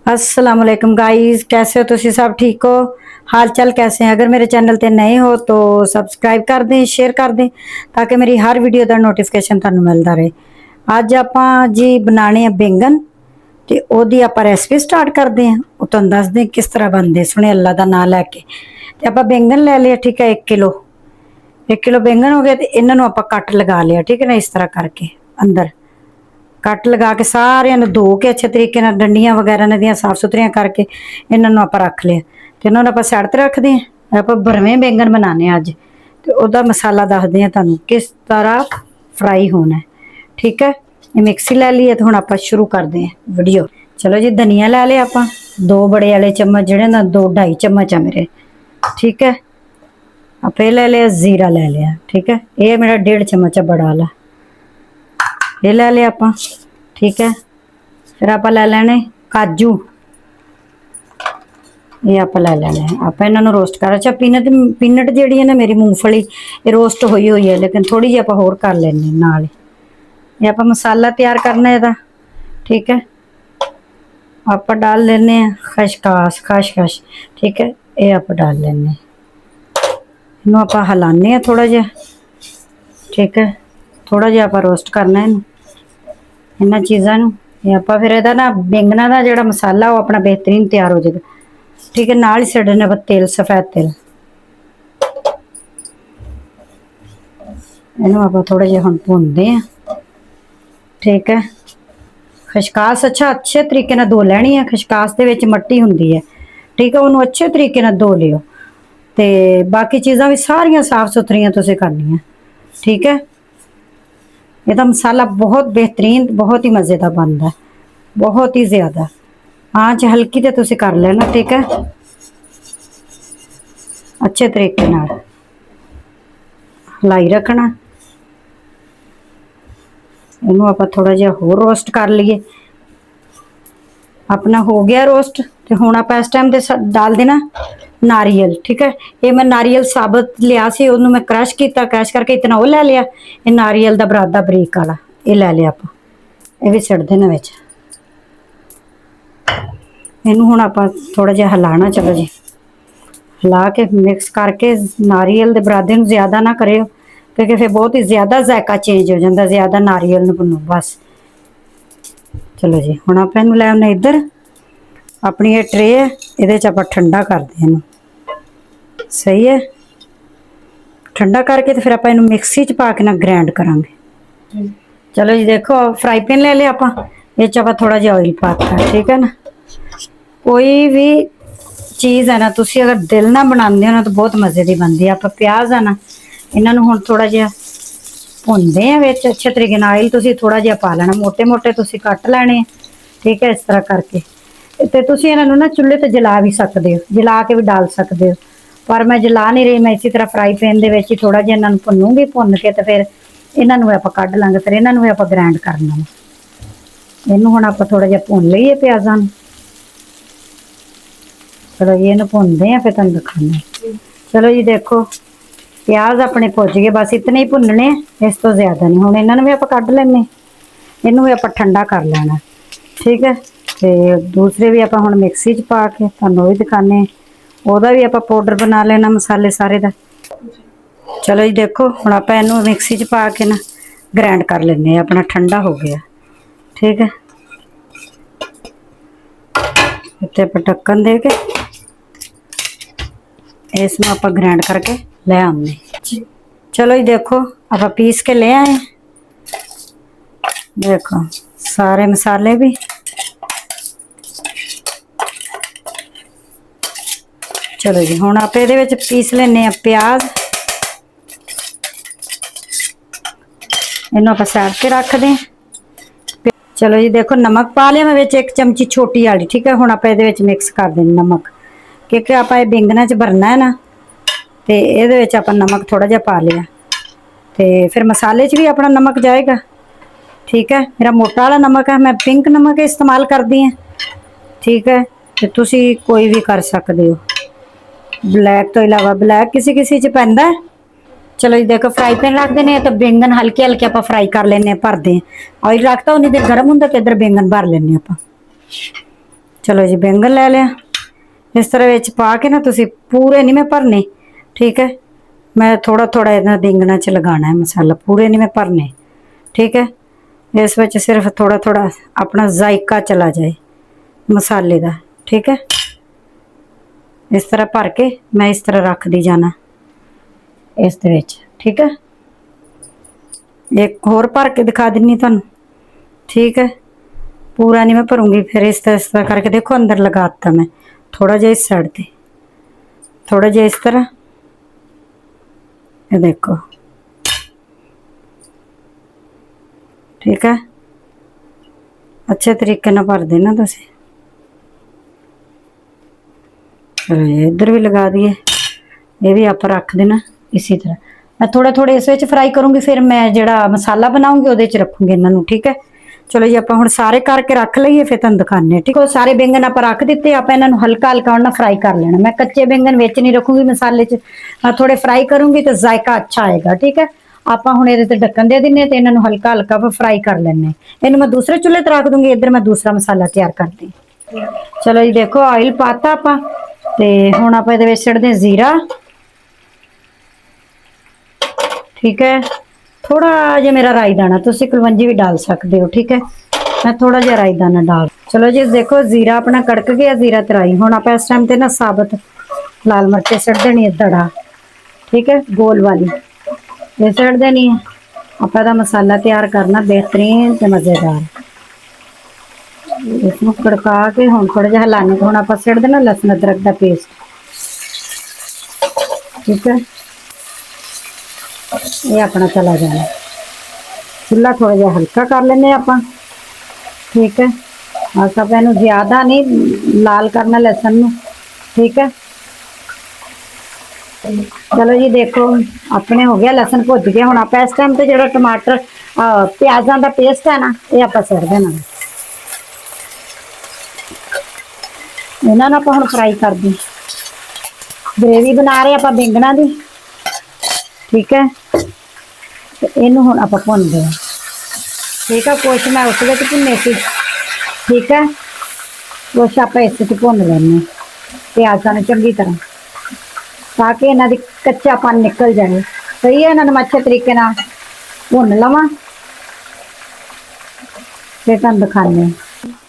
अस्सलाम वालेकुम गाइस, कैसे हो तुसी सब ठीक हो? हाल चाल कैसे हैं? अगर मेरे चैनल ते नए हो तो सब्सक्राइब कर दें, शेयर कर दें ताकि मेरी हर वीडियो का नोटिफिकेशन तुहानू मिलता रहे। अज आपां जी बनाने हैं बैंगन ते ओदी आपां रेसिपी स्टार्ट करते हैं। वो तुहानू दस दें किस तरह बनते, सुने अल्लाह का नाम लैके। ते आपां बैंगन ले लिया, ठीक है, 1 किलो। 1 किलो बैंगन हो गया। तो इन्हों आपां कट लगा लिया, ठीक है ना, इस तरह करके अंदर कट लगा के सारे धो के अच्छे तरीके डंडियां वगैरह ने साफ सुथरियां करके इन्हों आप रख लिया। तो इन्होंने आप साइड पर रखते हैं। आप भरवें बैंगन बनाने अज, तो वह मसाला दसते हैं तुहानू किस तरह फ्राई होना है, ठीक है। ये मिक्सी लै ली है। तो हुण आप शुरू करते हैं वीडियो। चलो जी, धनिया लै लिया आप 2 बड़े वाले चम्मच, जोड़े ना 2-2.5 चम्मच आ मेरे, ठीक है। आप ले लिया जीरा ले लिया, ठीक है। ये मेरा 1.5 चम्मच है बड़ा वाला, ये ले लिया आप, ठीक है। फिर आप ले लेने काजू, ये आप ले लेने। आप इन्हों रोस्ट कर, अच्छा पीनट पीनट जी है ना मेरी मूंगफली, ये रोस्ट हुई हुई है, लेकिन थोड़ी जी आप होर कर लेने नाल। ये आप मसाला तैयार करना है, ठीक है। आप डाल लेने खसखस खसखस, ठीक है। ये आप डाल लेने, इनू आप हिलाने थोड़ा जहा, ठीक है। थोड़ा जहा आप रोस्ट करना है इन्होंने चीज़ों। आप फिर यदा ना बैंगना का जो मसाला वो अपना बेहतरीन तैयार हो जाएगा, ठीक है। नाल ही छड्डने आप तेल, सफेद तेल, इनू आप थोड़ा जहा हम भुनते हैं, ठीक है। खसकास अच्छा अच्छे तरीके धो लैनी है। खसकास दे विच मट्टी हुंदी है, ठीक है। उन्होंने अच्छे तरीके धो लियो। तो बाकी चीज़ां भी सारियां साफ सुथरियां तुसीं करनियां, ठीक है। यदा मसाला बहुत बेहतरीन, बहुत ही मज़े का बनता है, बहुत ही ज़्यादा। आँच हल्की तो तुसीं कर लेना, ठीक है। अच्छे तरीके हिलाई रखना। इनू आप थोड़ा जहा होर रोस्ट कर लीए। अपना हो गया रोस्ट। तो हुण आप इस टाइम ते डाल देना नारियल, ठीक है। ये मैं नारियल साबत लिया सी, उन्होंने मैं क्रश किया, क्रश करके इतना वो लै लिया। ये नारियल का बरादा बरीक वाला ये लै लिया आप, ये भी सिट देना विच। इनू हुण आप थोड़ा जहा हिलाना, चलो जी, हिला के मिक्स करके। नारियल के बरादे नूं ज़्यादा ना करियो, क्योंकि फिर बहुत ही ज़्यादा जायका चेंज हो जाता, ज़्यादा नारियल नूं भुनो बस। चलो जी, हुण आप इनू लै आउने इधर। अपनी ये ट्रे है, ये आप ठंडा करते हैं, सही है। ठंडा करके तो फिर आप इन मिक्सी च पा के ना ग्राइंड करांगे। चलो जी, देखो फ्राई पैन ले लिया आप, ये आप थोड़ा जहा ऑयल पाता, ठीक है ना। कोई भी चीज़ है ना, तुसी अगर दिल ना बनाते हो ना तो बहुत मज़े की बनती है। आप प्याज है ना, इन्हों हुण थोड़ा जहा भुनते हैं विच अच्छे तरीके। ऑयल तुसी थोड़ा जहा पा लेना, मोटे मोटे तुसी कट लैने, ठीक है। इस तरह करके तो तुसी इन्हों ना चुल्हे ते जला भी सकते हो, जला के भी डाल सकते हो, पर मैं जला नहीं रही। मैं इसी तरह फ्राई पैन दे विच ही थोड़ा जहा इन्हों भुनूंगी, भुन के तो फिर इन्हों आप कढ़ लांगे। फिर इन्हों आप ग्राइंड करना। इनू हुण आप थोड़ा जहा भुन लीए प्याज़ां नूं। चलो जी, इन्हू भुनते हैं, फिर तुहानूं दिखाने। चलो जी, देखो प्याज अपने भुज गए, बस इतने ही भुनने, इस तो ज़्यादा नहीं। हुण इन्हों भी आप कढ़ लैने, इनू भी आप ठंडा कर लेना, ठीक है। तो दूसरे भी आप हुण मिक्सी च पा के तुहानूं भी दिखाने, ओहदा भी आप पाउडर बना लेना मसाले सारे का। चलो जी, देखो हुण आप इनू मिक्सी च पा के ना ग्राइंड कर लेने, अपना ठंडा हो गया, ठीक है। इत्ते आप ढक्कन दे के इसमें आप ग्राइंड करके ले आने। चलो जी, देखो आप पीस के ले आए, देखो सारे मसाले भी। चलो जी, हुण आप इहदे विच पीस लेने प्याज, इन्हों आप साइड पर रख दें। चलो जी, देखो नमक पा लिया मैं विच 1 चमची छोटी वाली, ठीक है। हुण आप इहदे विच मिक्स कर देना नमक, क्योंकि आप बैंगना च भरना है ना, तो ये आप नमक थोड़ा जहा पा लिया। तो फिर मसाले च भी अपना नमक जाएगा, ठीक है। मेरा मोटा वाला नमक है, मैं पिंक नमक इस्तेमाल करती हैं, ठीक है। तो तुसी कोई भी कर सकते हो, ब्लैक तो इलावा ब्लैक किसी किसी च पैंदा है। चलो जी, देखो फ्राई पैन रख देने, तो बैंगन हल्के हल्के आप फ्राई कर लेने, भरते हैं। ऑयल रखता उन्नी देर गर्म होंगे, तो इधर बैंगन भर लेने आप। चलो जी बैंगन ले लिया। इस तरह विच पा के ना तुसी पूरे नहीं मैं भरने, ठीक है। मैं थोड़ा थोड़ा इन्हां बैंगनां च लगाना है मसाला, पूरे नहीं मैं भरने, ठीक है। इस विच सिर्फ थोड़ा थोड़ा अपना जायका चला जाए मसाले दा, ठीक है। इस तरह भर के मैं इस तरह रख दी जाना इस दे विच, ठीक है। एक होर भर के दिखा दिन्नी तुहानू, ठीक है। पूरा नहीं मैं भरूंगी, फिर इस तरह करके देखो अंदर लगाता मैं थोड़ा जिहा इस साइड ते, थोड़ा जिहा इस तरह, ये देखो, ठीक है। अच्छे तरीके नाल भर देना तुसीं। चलो इधर भी लगा दिए, ये भी आप रख देना इसी तरह। मैं थोड़ा थोड़ा इस विच फ्राई करूँगी, फिर मैं जिहड़ा मसाला बनाऊँगी उहदे च रखूँगी इन्हां नूं, ठीक है। चलो जी आपां हुण सारे करके रख लईए, फिर तुहानूं दिखाने, ठीक है। सारे बैंगन आपां रख दित्ते, आपां इन्हां नूं हल्का हल्का हुण फ्राई कर लेना। मैं कच्चे बैंगन विच नहीं रखूँगी मसाले च, थोड़े फ्राई करूँगी तो जायका अच्छा आएगा, ठीक है। आपां हुण इहदे ते ढक्कन दे दिन्ने ते इन्हां नूं हल्का हल्का फ्राई कर लैने। इहनूं मैं दूसरे चुल्हे ते रख दूँगी, इधर मैं दूसरा मसाला तैयार करदी। चलो जी देखो ऑयल पाता आपां ते हुण आपां इहदे विच छड्डदे जीरा, ठीक है। थोड़ा जिहा मेरा राई दाना, तुसीं कलवंजी भी डाल सकते हो, ठीक है। मैं थोड़ा जिहा राई दाना डाल, चलो जी देखो जीरा अपना कड़क गया, जीरा ते राई। हुण आपां इस टाइम ते ना साबत लाल मिर्च छड्ड देनी है दड़ा, ठीक है, गोल वाली ये छड्ड देनी है। आपां इहदा मसाला तैयार करना बेहतरीन ते मज़ेदार। इसनूं कड़का के हुण थोड़ा जिहा हिलाने, हुण आपां छड्ड देना लहसुन अदरक दा पेस्ट, ठीक है। ये अपना चला जाना, चुल्हा थोड़ा जिहा हल्का कर लेने आपां, ठीक है। बस आपां इहनूं ज़्यादा नहीं लाल करना लहसुन नूं, ठीक है। चलो जी देखो अपने हो गया लहसुन भुज गया। हुण आपां इस टाइम ते जिहड़ा टमाटर प्याज़ां दा पेस्ट है ना, ये आपां सुੱਟ देना। इन्हां नूं आपां हुण फ्राई करदे, ग्रेवी बना रहे आपां बैंगणां दी, ठीक है। ते इहनूं हुण आपां भुनदे हां, ठीक है। कुछ मैं उस विच भुन्ने सी, ठीक है। कुछ आपां इस च भुन लैने प्याज़ां नूं चंगी तरह, ताकि इन्हां दी कच्चापन निकल जाए, सही है। इन्हां नूं मैं अच्छे तरीके नाल भुन लवां, फिर तुहानूं दिखाने।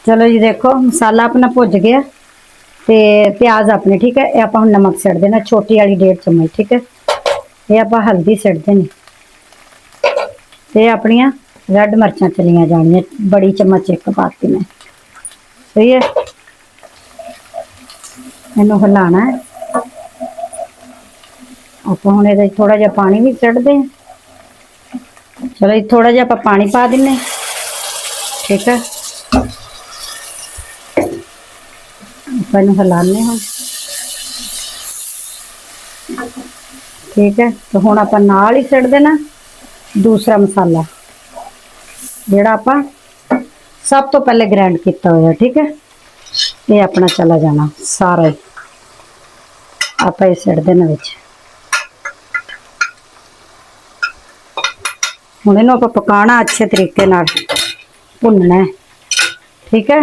चलो जी देखो मसाला अपना भुज गया ते प्याज अपने, ठीक है। ये आपां हुण नमक छड्ड देना, छोटी वाली 1.5 चम्मच, ठीक है। ये आपां हल्दी छड्ड देनी ते अपनियां रैड मिर्चां चलियां जानियां, बड़ी चम्मच एक पाती मैं, सही है। इहनूं हिलाना है आपां। हुण इहदे थोड़ा जिहा पानी भी छड्डदे हां, चलो जी थोड़ा जिहा आपां पानी पा दिन्ने, ठीक है। आपां इहनूं हिलाने हुण, ठीक है। तो हुण आपां नाल ही छड्ड देना दूसरा मसाला जिहड़ा आपां सब तो पहले ग्राइंड किया होया, ठीक है। ये अपना चला जाना सारा ही, आपां इह छड्ड देना विच। हुण इहनूं आपां पकाना अच्छे तरीके नाल, भुनना है, ठीक है।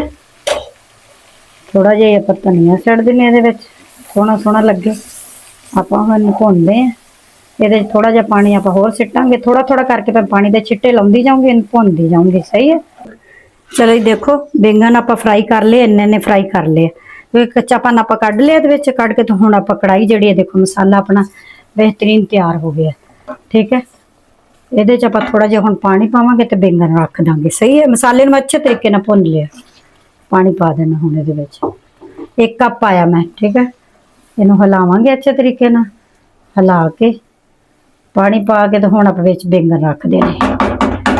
थोड़ा जिहा आपां धनिया छड्ड दिन्ने इहदे विच, सोहना सोहना लगे। आपां हुण भुनदे हां, इहदे च थोड़ा जिहा पानी आपां होर सिट्टांगे, थोड़ा थोड़ा करके मैं पानी दे छिट्टे लाउंदी जाऊंगी, इहनूं भुनदी जाऊंगी, सही है। चलो जी देखो बैंगन आपां फ्राई कर लिए, इन्ने फ्राई कर लिए, तो कच्चापन आपां कढ लिया इहदे विच, कढ के तो हुण आपां कढ़ाई जिहड़ी है देखो मसाला अपना बेहतरीन तैयार हो गया, ठीक है। इहदे च आपां थोड़ा जिहा हुण पानी पावांगे ते बैंगन रख दांगे, सही है। मसाले नूं मैं अच्छे तरीके नाल भुन लिया, पानी पा देना हुण इहदे विच, 1 कप पाया मैं, ठीक है। इहनूं हिलावांगे अच्छे तरीके नाल, हिला के पानी पा के तो हुण आपां विच बैंगन रख देने।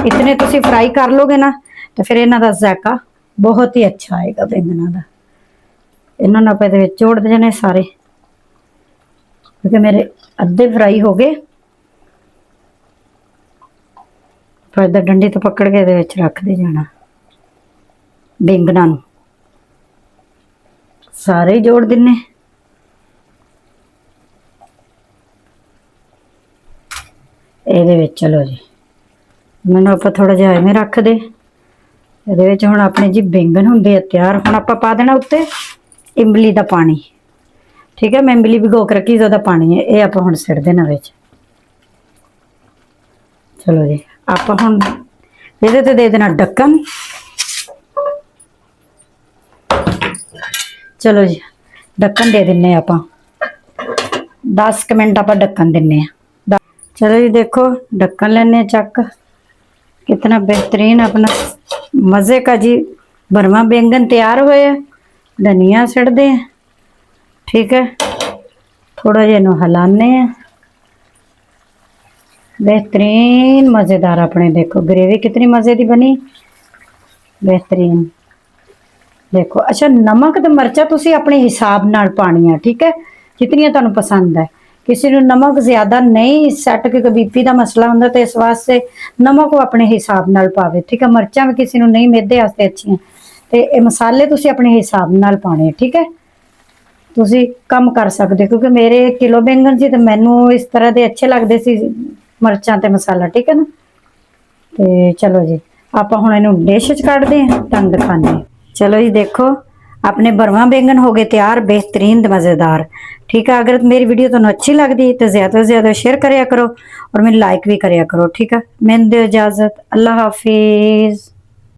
इतने तुसीं फ्राई कर लोगे ना तो फिर इन्हां दा जायका बहुत ही अच्छा आएगा बैंगनां दा। इन्हां नूं आपां इहदे विच जोड़ देने सारे, क्योंकि मेरे अद्धे फ्राई हो गए। फिर इधर डंडी तो पकड़ के इहदे विच रख दे जाना बैंगनां नूं, सारे ही जोड़ दिन्ने। ਇਹਦੇ ਵਿੱਚ चलो जी मैंने आप थोड़ा जिहा इवें रख दे, ਇਹਦੇ ਵਿੱਚ ਹੁਣ ਆਪਣੇ ਜੀ ਬੈਂਗਣ ਹੁੰਦੇ ਆ ਤਿਆਰ। ਹੁਣ ਆਪਾਂ ਪਾ ਦੇਣਾ ਉੱਤੇ ਇਮਲੀ ਦਾ ਪਾਣੀ। ਠੀਕ ਹੈ, ਮੈਂ ਇਮਲੀ ਭਿਗੋ ਕੇ ਰੱਖੀ ਉਹਦਾ ਪਾਣੀ ਹੈ, ਇਹ ਆਪਾਂ ਹੁਣ ਸਿੱਟ ਦੇਣਾ ਵਿੱਚ। ਚਲੋ ਜੀ, ਆਪਾਂ ਹੁਣ ਇਹਦੇ ਤੇ ਦੇ ਦੇਣਾ ਢੱਕਣ। ਚਲੋ ਜੀ, ढक्कन दे दिन्ने ਆਪਾਂ 10 मिनट ਆਪਾਂ ढक्कन दिन्ने ਆ। चलो जी देखो, ढक्कन लेने चक। कितना बेहतरीन अपना मज़े का जी भरवा बैंगन तैयार होए। धनिया सिटते हैं, ठीक है, थोड़ा जिहा इहनूं हिलाने हैं। बेहतरीन मज़ेदार अपने देखो ग्रेवी कितनी मज़े की बनी, बेहतरीन। देखो अच्छा, नमक ते मिर्चा तुसी अपने हिसाब नाल पानी है, ठीक है, जितनी तुहानूं पसंद है। किसी नूं नमक ज्यादा नहीं सैट, क्योंकि बीपी का मसला हुंदा ते इस वास्ते नमक वो अपने हिसाब नाल पावे, ठीक है। मिर्चां भी किसी नूं नहीं मेदे वास्ते अच्छियां, ते ये मसाले तुसी अपने हिसाब नाल पाने, ठीक है। तुसी कम कर सकदे, क्योंकि मेरे किलो बैंगन सी ते मैनूं इस तरह दे अच्छे लगदे सी मिर्चां ते मसाला, ठीक है ना। ते चलो जी, आपां हुण इहनूं डिश च कढदे हां, तुहानूं दिखाने हां। चलो जी देखो, अपने भरवा बैंगन हो गए तैयार, बेहतरीन मज़ेदार, ठीक है। अगर मेरी वीडियो तुहानूं अच्छी लगती है तो ज़्यादा से ज़्यादा शेयर करिया करो और मेरे लाइक भी करिया करो, ठीक है। मैनूं दिओ इजाज़त, अल्लाह हाफिज़।